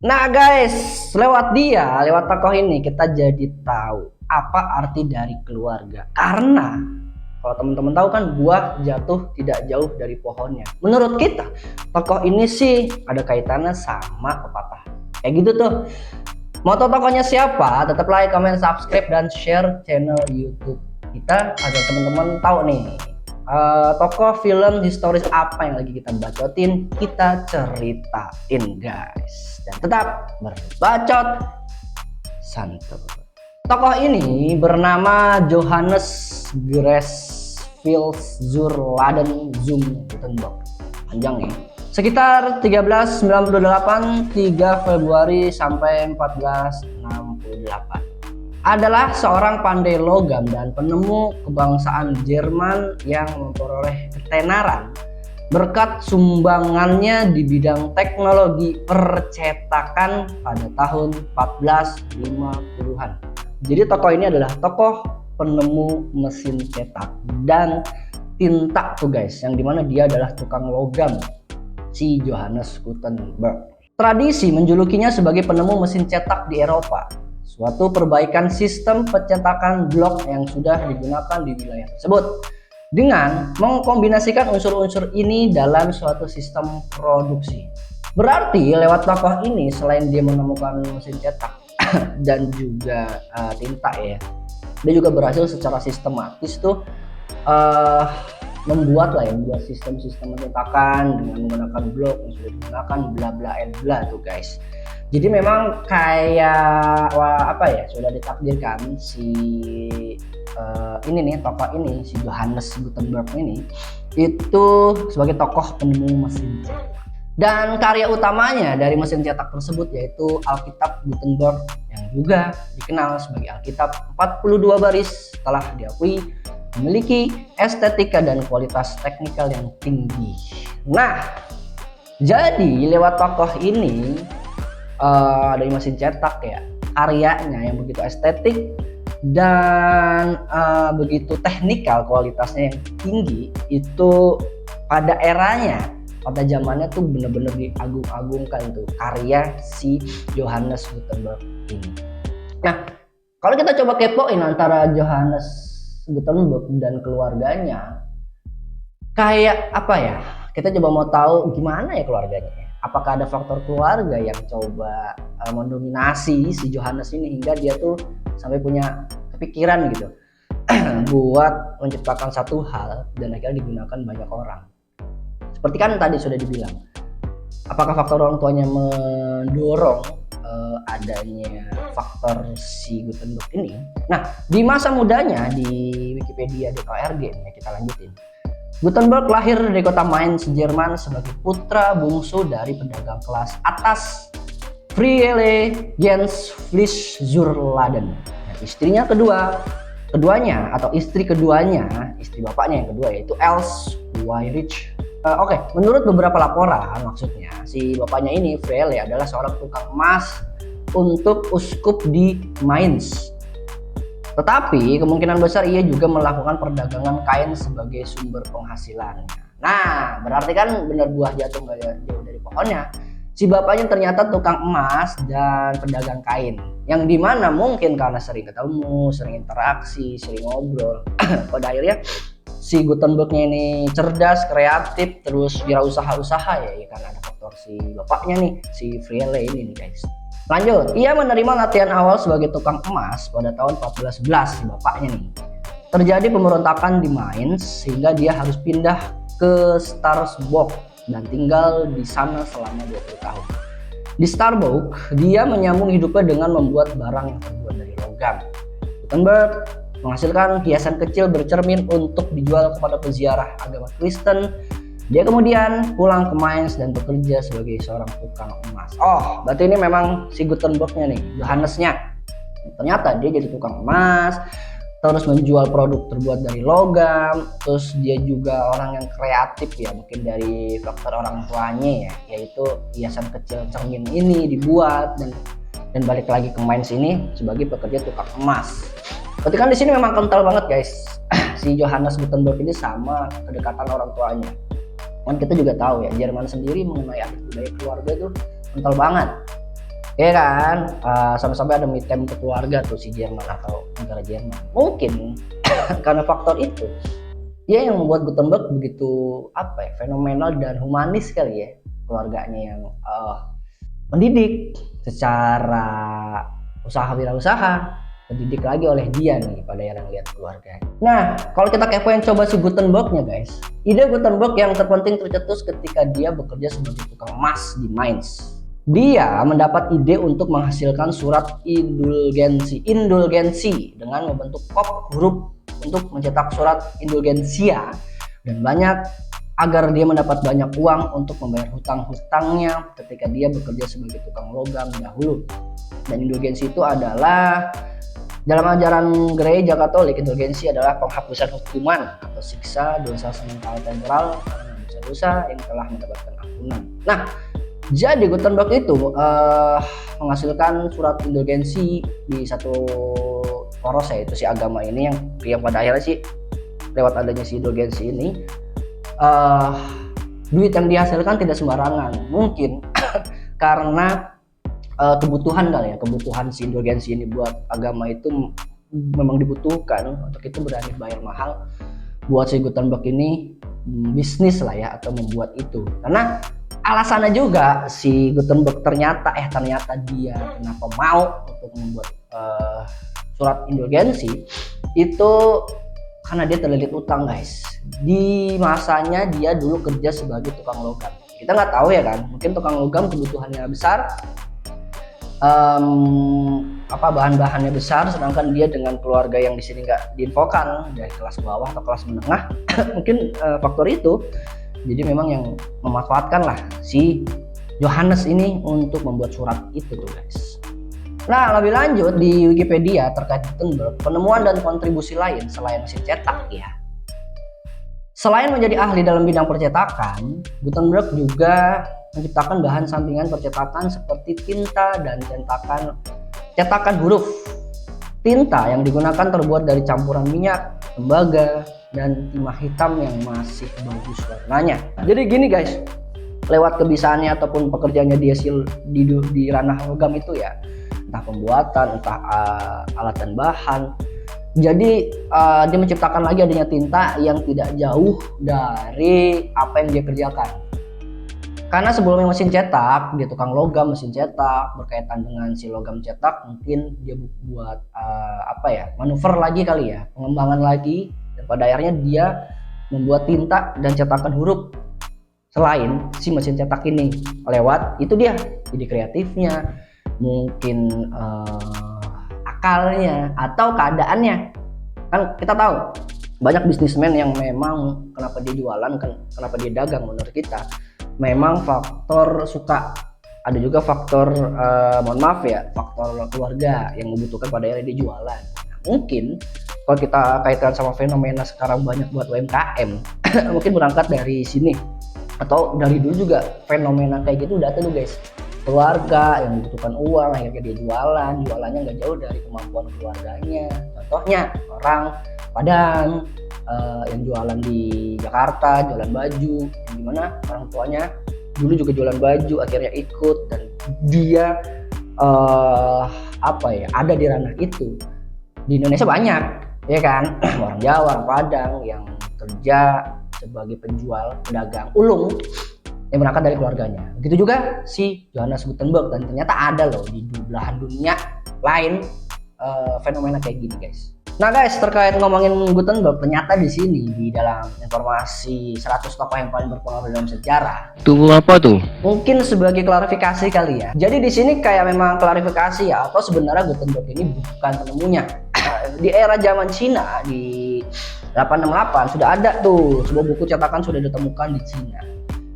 Nah guys, lewat tokoh ini kita jadi tahu apa arti dari keluarga. Karena kalau teman-teman tahu kan buah jatuh tidak jauh dari pohonnya. Menurut kita, tokoh ini sih ada kaitannya sama pepatah. Kayak gitu tuh. Mau tahu tokohnya siapa? Tetap like, comment, subscribe, dan share channel YouTube kita agar teman-teman tahu nih tokoh film historis apa yang lagi kita bacotin, kita ceritain guys. Dan tetap berbacot santuy. Tokoh ini bernama Johannes Gresville zur Laden zum Gutenberg. Panjang nih. Sekitar 1398, 3 Februari sampai 1468. Adalah seorang pandai logam dan penemu kebangsaan Jerman yang memperoleh ketenaran berkat sumbangannya di bidang teknologi percetakan pada tahun 1450-an. Jadi tokoh ini adalah tokoh penemu mesin cetak dan tinta tuh guys, yang dimana dia adalah tukang logam, si Johannes Gutenberg. Tradisi menjulukinya sebagai penemu mesin cetak di Eropa, suatu perbaikan sistem pencetakan blok yang sudah digunakan di wilayah tersebut dengan mengkombinasikan unsur-unsur ini dalam suatu sistem produksi. Berarti lewat tokoh ini selain dia menemukan mesin cetak dan juga tinta ya, dia juga berhasil secara sistematis tuh membuat sistem-sistem pencetakan dengan menggunakan blok yang sudah digunakan bla bla and bla tuh guys. Jadi memang kayak sudah ditakdirkan si ini nih tokoh ini, si Johannes Gutenberg ini itu sebagai tokoh penemu mesin cetak. Dan karya utamanya dari mesin cetak tersebut yaitu Alkitab Gutenberg yang juga dikenal sebagai Alkitab 42 baris, telah diakui memiliki estetika dan kualitas teknikal yang tinggi. Nah, jadi lewat tokoh ini dari mesin cetak ya, karyanya yang begitu estetik dan begitu teknikal, kualitasnya yang tinggi itu pada eranya, pada zamannya tuh bener-bener diagung-agungkan tuh karya si Johannes Gutenberg ini. Nah, kalau kita coba kepoin antara Johannes Gutenberg dan keluarganya, kayak apa ya? Kita coba mau tahu gimana ya keluarganya. Apakah ada faktor keluarga yang coba mendominasi si Johannes ini hingga dia tuh sampai punya kepikiran gitu buat menciptakan satu hal dan akhirnya digunakan banyak orang. Seperti kan tadi sudah dibilang, apakah faktor orang tuanya mendorong adanya faktor si Gutenberg ini? Nah, di masa mudanya di Wikipedia DKRG nih, kita lanjutin. Gutenberg lahir di kota Mainz, Jerman sebagai putra bungsu dari pedagang kelas atas Friele Gensflies zur Laden. Nah, istri keduanya, istri bapaknya yang kedua yaitu Els Weyrich. Menurut beberapa laporan, maksudnya si bapaknya ini Friele adalah seorang tukang emas untuk uskup di Mainz. Tetapi kemungkinan besar ia juga melakukan perdagangan kain sebagai sumber penghasilannya. Nah, berarti kan benar buah jatuh nggak jauh dari pohonnya. Si bapaknya ternyata tukang emas dan pedagang kain. Yang dimana mungkin karena sering ketemu, sering interaksi, sering ngobrol. Pada akhirnya si Gutenbergnya ini cerdas, kreatif, terus wirausaha-usaha ya karena ada faktor si bapaknya nih, si Friele ini nih guys. Lanjut, ia menerima latihan awal sebagai tukang emas pada tahun 1411 si bapaknya nih. Terjadi pemberontakan di Mainz sehingga dia harus pindah ke Starbuck dan tinggal di sana selama 20 tahun. Di Starbuck, dia menyambung hidupnya dengan membuat barang yang terbuat dari logam. Gutenberg menghasilkan hiasan kecil bercermin untuk dijual kepada peziarah agama Kristen. Dia kemudian pulang ke Mainz dan bekerja sebagai seorang tukang emas. Oh, berarti ini memang si Gutenbergnya nih, Johannesnya. Ternyata dia jadi tukang emas, terus menjual produk terbuat dari logam, terus dia juga orang yang kreatif ya, mungkin dari faktor orang tuanya ya, yaitu hiasan kecil cermin ini dibuat dan balik lagi ke Mainz ini sebagai pekerja tukang emas. Berarti kan di sini memang kental banget guys, si Johannes Gutenberg ini sama kedekatan orang tuanya. Kan kita juga tahu ya, Jerman sendiri mengenai budaya keluarga itu kental banget. ya kan. Sampai-sampai ada me time ke keluarga tuh si Jerman atau negara Jerman. Mungkin karena faktor itu dia yang membuat Gutenberg begitu apa ya, fenomenal dan humanis kali ya, keluarganya yang mendidik secara usaha wirausaha, mendidik lagi oleh dia nih pada yang lihat keluarganya. Nah, kalau kita kepoin coba si Gutenbergnya guys, ide Gutenberg yang terpenting tercetus ketika dia bekerja sebagai tukang emas di Mainz. Dia mendapat ide untuk menghasilkan surat indulgensi dengan membentuk kop huruf untuk mencetak surat indulgensia dan banyak agar dia mendapat banyak uang untuk membayar hutang-hutangnya ketika dia bekerja sebagai tukang logam dahulu. Dan indulgensi itu adalah dalam ajaran gereja Katolik, indulgensi adalah penghapusan hukuman atau siksa dosa sementara temporal karena dosa-dosa yang telah mendapatkan ampunan. Nah, jadi Gutenberg itu menghasilkan surat indulgensi di satu poros, yaitu si agama ini yang pada akhirnya sih lewat adanya si indulgensi ini duit yang dihasilkan tidak sembarangan, mungkin karena kebutuhan kali ya, kebutuhan si indulgensi ini buat agama itu memang dibutuhkan, untuk itu berani bayar mahal buat si Gutenberg ini bisnis lah ya, atau membuat itu karena alasannya juga si Gutenberg ternyata dia kenapa mau untuk membuat surat indulgensi itu karena dia terlilit utang guys. Di masanya dia dulu kerja sebagai tukang logam. Kita nggak tahu ya kan, mungkin tukang logam kebutuhannya besar, bahan-bahannya besar, sedangkan dia dengan keluarga yang di sini nggak diinfokan dari kelas bawah atau kelas menengah mungkin faktor itu. Jadi memang yang memanfaatkan lah si Johannes ini untuk membuat surat itu tuh guys. Nah, lebih lanjut di Wikipedia terkait Gutenberg, penemuan dan kontribusi lain selain mesin cetak ya. Selain menjadi ahli dalam bidang percetakan, Gutenberg juga menciptakan bahan sampingan percetakan seperti tinta dan cetakan huruf. Tinta yang digunakan terbuat dari campuran minyak, tembaga, dan timah hitam yang masih bagus warnanya. Jadi gini guys, lewat kebisaannya ataupun pekerjaannya dia di ranah logam itu ya, entah pembuatan, entah alat dan bahan. Jadi dia menciptakan lagi adanya tinta yang tidak jauh dari apa yang dia kerjakan. Karena sebelumnya mesin cetak, dia tukang logam mesin cetak, berkaitan dengan si logam cetak, mungkin dia buat manuver lagi kali ya, pengembangan lagi, dan pada akhirnya dia membuat tinta dan cetakan huruf selain si mesin cetak ini. Lewat itu dia ide kreatifnya, mungkin akalnya atau keadaannya. Kan kita tahu banyak bisnismen yang memang kenapa dia jualan, kenapa dia dagang, menurut kita memang faktor suka, ada juga faktor faktor keluarga yang membutuhkan pada akhirnya dia jualan. Nah, mungkin kalau kita kaitkan sama fenomena sekarang banyak buat UMKM mungkin berangkat dari sini, atau dari dulu juga fenomena kayak gitu udah tuh guys, keluarga yang membutuhkan uang akhirnya dia jualannya nggak jauh dari kemampuan keluarganya. Contohnya orang Padang yang jualan di Jakarta, jualan baju, yang dimana orang tuanya dulu juga jualan baju, akhirnya ikut, dan dia ada di ranah itu. Di Indonesia banyak ya kan, orang Jawa, orang Padang yang kerja sebagai penjual, pedagang ulung yang berangkat dari keluarganya. Begitu juga si Johannes Gutenberg, dan ternyata ada loh di belahan dunia lain fenomena kayak gini guys. Nah guys, terkait ngomongin Gutenberg, ternyata di sini di dalam informasi 100 tokoh yang paling berpengaruh dalam sejarah. Tunggu apa tuh? Mungkin sebagai klarifikasi kali ya. Jadi di sini kayak memang klarifikasi ya, atau sebenarnya Gutenberg ini bukan penemunya. Di era zaman Cina di 868 sudah ada tuh sebuah buku cetakan sudah ditemukan di Cina.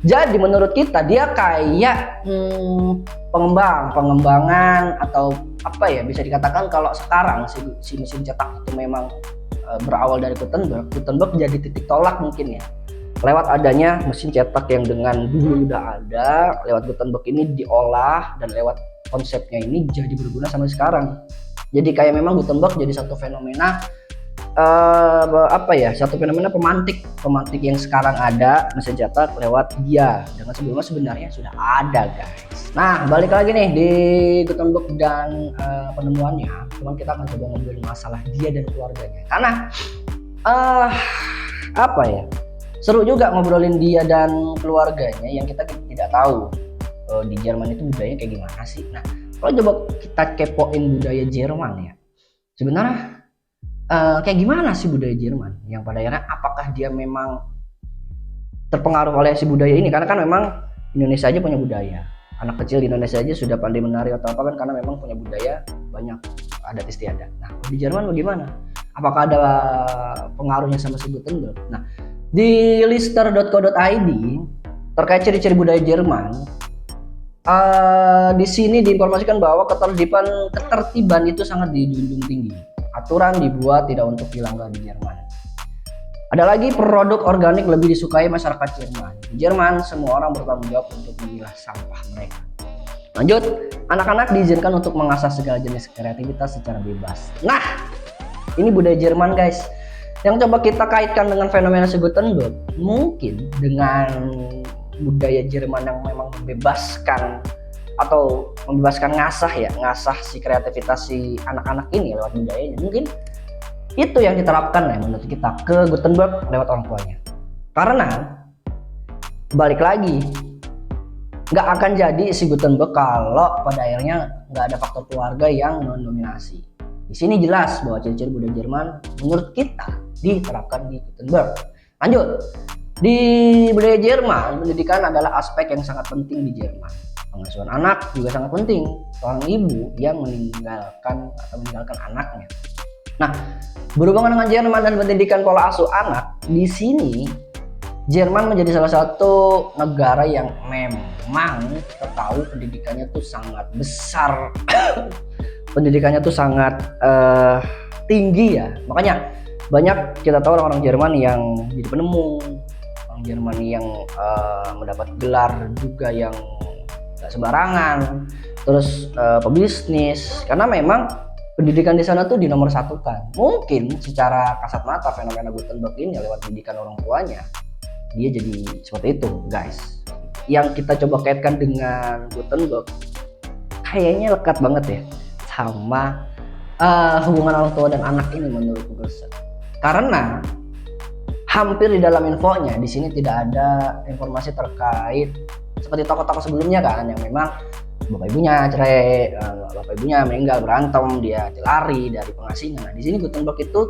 Jadi menurut kita dia kayak pengembangan atau bisa dikatakan kalau sekarang si mesin cetak itu memang berawal dari Gutenberg jadi titik tolak mungkin ya. Lewat adanya mesin cetak yang dengan dulu udah ada, lewat Gutenberg ini diolah, dan lewat konsepnya ini jadi berguna sampai sekarang. Jadi kayak memang Gutenberg jadi satu fenomena apa ya, satu fenomena pemantik yang sekarang ada mesin cetak lewat dia, dengan sebelumnya sebenarnya sudah ada guys. Nah balik lagi nih di Gutenberg dan penemuannya, cuman kita akan coba ngobrolin masalah dia dan keluarganya, karena apa ya, seru juga ngobrolin dia dan keluarganya yang kita tidak tahu di Jerman itu budayanya kayak gimana sih. Nah kalau coba kita kepoin budaya Jerman ya, sebenarnya kayak gimana sih budaya Jerman, yang pada akhirnya apakah dia memang terpengaruh oleh si budaya ini, karena kan memang Indonesia aja punya budaya, anak kecil di Indonesia aja sudah pandai menari atau apa kan, karena memang punya budaya banyak adat istiadat. Nah di Jerman bagaimana, apakah ada pengaruhnya sama si Gutenberg? Nah di lister.co.id terkait ciri-ciri budaya Jerman, di sini diinformasikan bahwa ketertiban itu sangat dijunjung tinggi. Aturan dibuat tidak untuk dilanggar di Jerman. Ada lagi, produk organik lebih disukai masyarakat Jerman. Di Jerman, semua orang bertanggung jawab untuk memilah sampah mereka. Lanjut, anak-anak diizinkan untuk mengasah segala jenis kreativitas secara bebas. Nah, ini budaya Jerman guys. Yang coba kita kaitkan dengan fenomena Gutenberg, mungkin dengan budaya Jerman yang memang membebaskan ngasah si kreativitas si anak-anak ini lewat budayanya. Mungkin itu yang diterapkan ya menurut kita ke Gutenberg lewat orang tuanya. Karena balik lagi, nggak akan jadi si Gutenberg kalau pada akhirnya nggak ada faktor keluarga yang mendominasi. Di sini jelas bahwa ciri-ciri budaya Jerman menurut kita diterapkan di Gutenberg. Lanjut, di budaya Jerman, pendidikan adalah aspek yang sangat penting di Jerman. Pengasuhan anak juga sangat penting. Seorang ibu yang meninggalkan anaknya. Nah, berhubungan dengan Jerman dan pendidikan pola asuh anak, di sini Jerman menjadi salah satu negara yang memang kita tahu pendidikannya tuh sangat besar, pendidikannya tuh sangat tinggi ya. Makanya banyak kita tahu orang-orang Jerman yang jadi penemu, orang Jerman yang mendapat gelar juga yang gak sembarangan, terus pebisnis, karena memang pendidikan di sana tuh dinomorsatukan. Mungkin secara kasat mata fenomena Gutenberg ini lewat pendidikan orang tuanya, dia jadi seperti itu guys. Yang kita coba kaitkan dengan Gutenberg kayaknya lekat banget ya sama hubungan orang tua dan anak ini menurut gue. Karena hampir di dalam infonya di sini tidak ada informasi terkait seperti tokoh-tokoh sebelumnya kan, yang memang bapak ibunya cerai, bapak ibunya meninggal, berantem, dia lari dari pengasingan. Nah di sini Gutenberg itu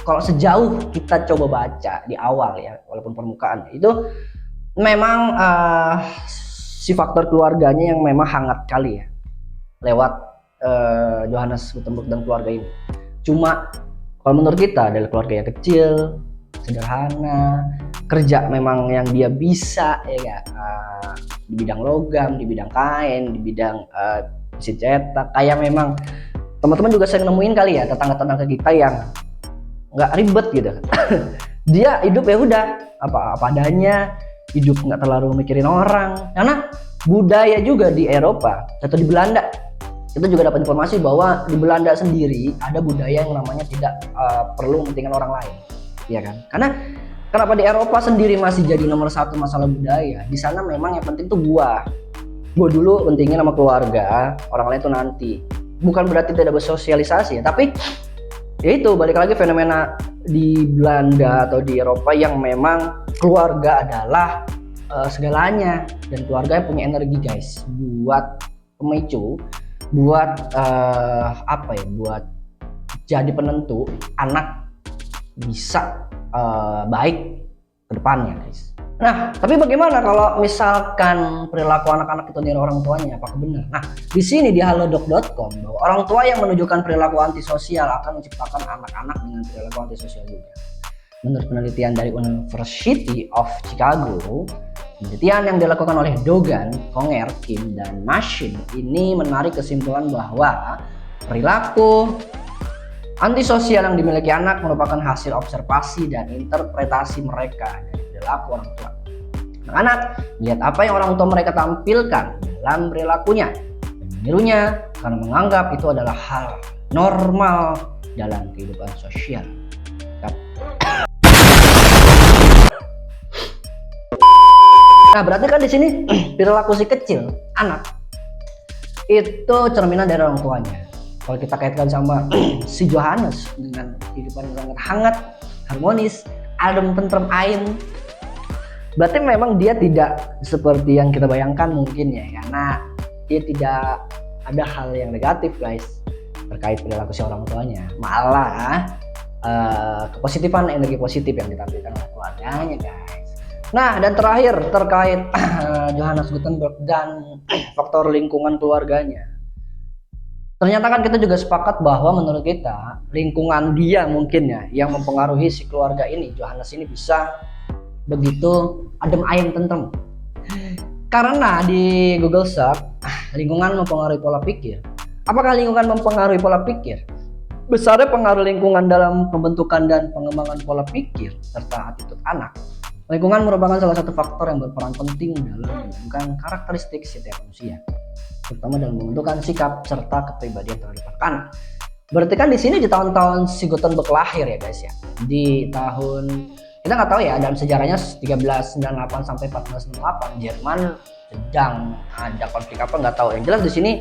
kalau sejauh kita coba baca di awal ya, walaupun permukaan itu memang si faktor keluarganya yang memang hangat kali ya lewat Johannes Gutenberg dan keluarga ini. Cuma kalau menurut kita adalah keluarga yang kecil, sederhana, kerja memang yang dia bisa ya di bidang logam, di bidang kain, di bidang mesin cetak. Kayak memang teman-teman juga sering nemuin kali ya tetangga-tetangga kita yang nggak ribet gitu. Dia hidup ya udah apa adanya, hidup nggak terlalu mikirin orang. Karena budaya juga di Eropa atau di Belanda, kita juga dapat informasi bahwa di Belanda sendiri ada budaya yang namanya tidak perlu mementingkan orang lain, ya kan? Karena kenapa di Eropa sendiri masih jadi nomor satu masalah budaya? Di sana memang yang penting tuh gua dulu pentingin sama keluarga, orang lain tuh nanti. Bukan berarti tidak bersosialisasi ya, tapi ya itu balik lagi fenomena di Belanda atau di Eropa yang memang keluarga adalah segalanya, dan keluarga punya energi guys buat pemicu, buat buat jadi penentu anak bisa baik ke depannya guys. Nah tapi bagaimana kalau misalkan perilaku anak-anak itu dari orang tuanya, apakah benar? Nah di sini di halodoc.com bahwa orang tua yang menunjukkan perilaku antisosial akan menciptakan anak-anak dengan perilaku antisosial juga. Menurut penelitian dari University of Chicago, penelitian yang dilakukan oleh Dogan, Konger, Kim, dan Machine ini menarik kesimpulan bahwa perilaku antisosial yang dimiliki anak merupakan hasil observasi dan interpretasi mereka dari perilaku orang tua. Anak-anak lihat apa yang orang tua mereka tampilkan dalam perilakunya dan menirunya karena menganggap itu adalah hal normal dalam kehidupan sosial. Nah, berarti kan di sini perilaku si kecil, anak, itu cerminan dari orang tuanya. Kalau kita kaitkan sama si Johannes dengan kehidupan yang sangat hangat, harmonis, adem, tentrem, ayem, berarti memang dia tidak seperti yang kita bayangkan mungkin ya, karena dia tidak ada hal yang negatif guys terkait perilaku si orang tuanya. Malah kepositifan, energi positif yang ditampilkan oleh keluarganya guys. Nah, dan terakhir terkait Johannes Gutenberg dan faktor lingkungan keluarganya. Ternyata kan kita juga sepakat bahwa menurut kita lingkungan dia mungkin ya yang mempengaruhi si keluarga ini, Johannes ini bisa begitu adem ayem tentrem. Karena di Google Search lingkungan mempengaruhi pola pikir. Apakah lingkungan mempengaruhi pola pikir? Besarnya pengaruh lingkungan dalam pembentukan dan pengembangan pola pikir serta attitude anak. Lingkungan merupakan salah satu faktor yang berperan penting dalam menentukan karakteristik setiap manusia, terutama dalam membentukkan sikap serta kepribadian terhadap anak. Berarti kan di sini di tahun-tahun si Gutenberg lahir ya guys ya. Di tahun kita nggak tahu ya dalam sejarahnya 1398 sampai 1468 Jerman sedang ada konflik apa nggak tahu. Yang jelas di sini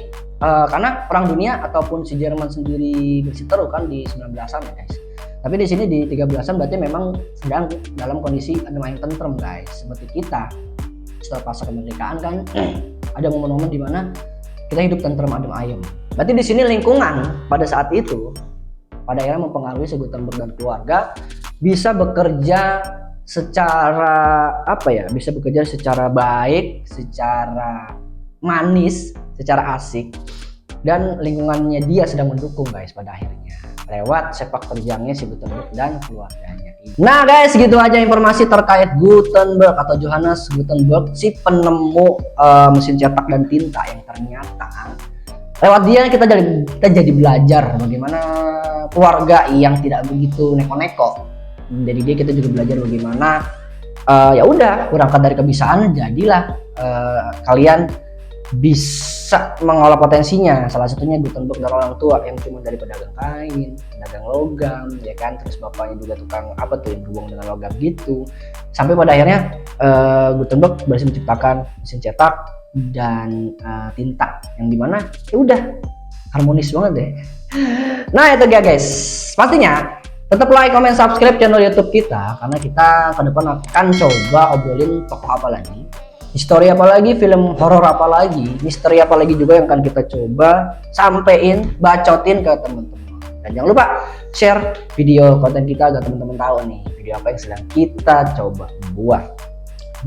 karena perang dunia ataupun si Jerman sendiri berseteru kan di 19-an ya guys. Tapi di sini di 13-an berarti memang sedang dalam kondisi adem ayem tentrem guys. Seperti kita setelah pasca kemerdekaan kan ada momen-momen di mana kita hidup tentrem adem ayem. Berarti di sini lingkungan pada saat itu pada akhirnya mempengaruhi si Gutenberg dan keluarga bisa bekerja secara apa ya? Bisa bekerja secara baik, secara manis, secara asik, dan lingkungannya dia sedang mendukung guys pada akhirnya lewat sepak terjangnya si Gutenberg dan keluarganya ini. Nah guys, gitu aja informasi terkait Gutenberg atau Johannes Gutenberg, si penemu mesin cetak dan tinta yang ternyata lewat dia kita jadi belajar bagaimana keluarga yang tidak begitu neko-neko. Jadi dia kita juga belajar bagaimana ya udah berangkat dari kebiasaan jadilah kalian bisa mengolah potensinya. Salah satunya Gutenberg dan orang tua yang cuma dari pedagang kain, pedagang logam ya kan, terus bapaknya juga tukang apa tuh yang berhubung dengan logam gitu, sampai pada akhirnya Gutenberg berhasil menciptakan mesin cetak dan tinta yang dimana ya udah harmonis banget deh. Nah itu dia guys, pastinya tetap like, comment, subscribe channel YouTube kita karena kita ke depan akan coba obrolin tokoh apa lagi, histori apa lagi, film horor apa lagi, misteri apa lagi juga yang akan kita coba sampein, bacotin ke teman-teman. Dan jangan lupa share video konten kita agar teman-teman tahu nih video apa yang sedang kita coba buat.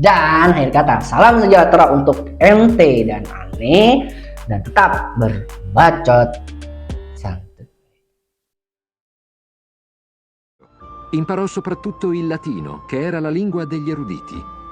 Dan akhir kata, salam sejahtera untuk ente dan aneh, dan tetap berbacot santuy. Imparò soprattutto il latino, che era la lingua degli eruditi.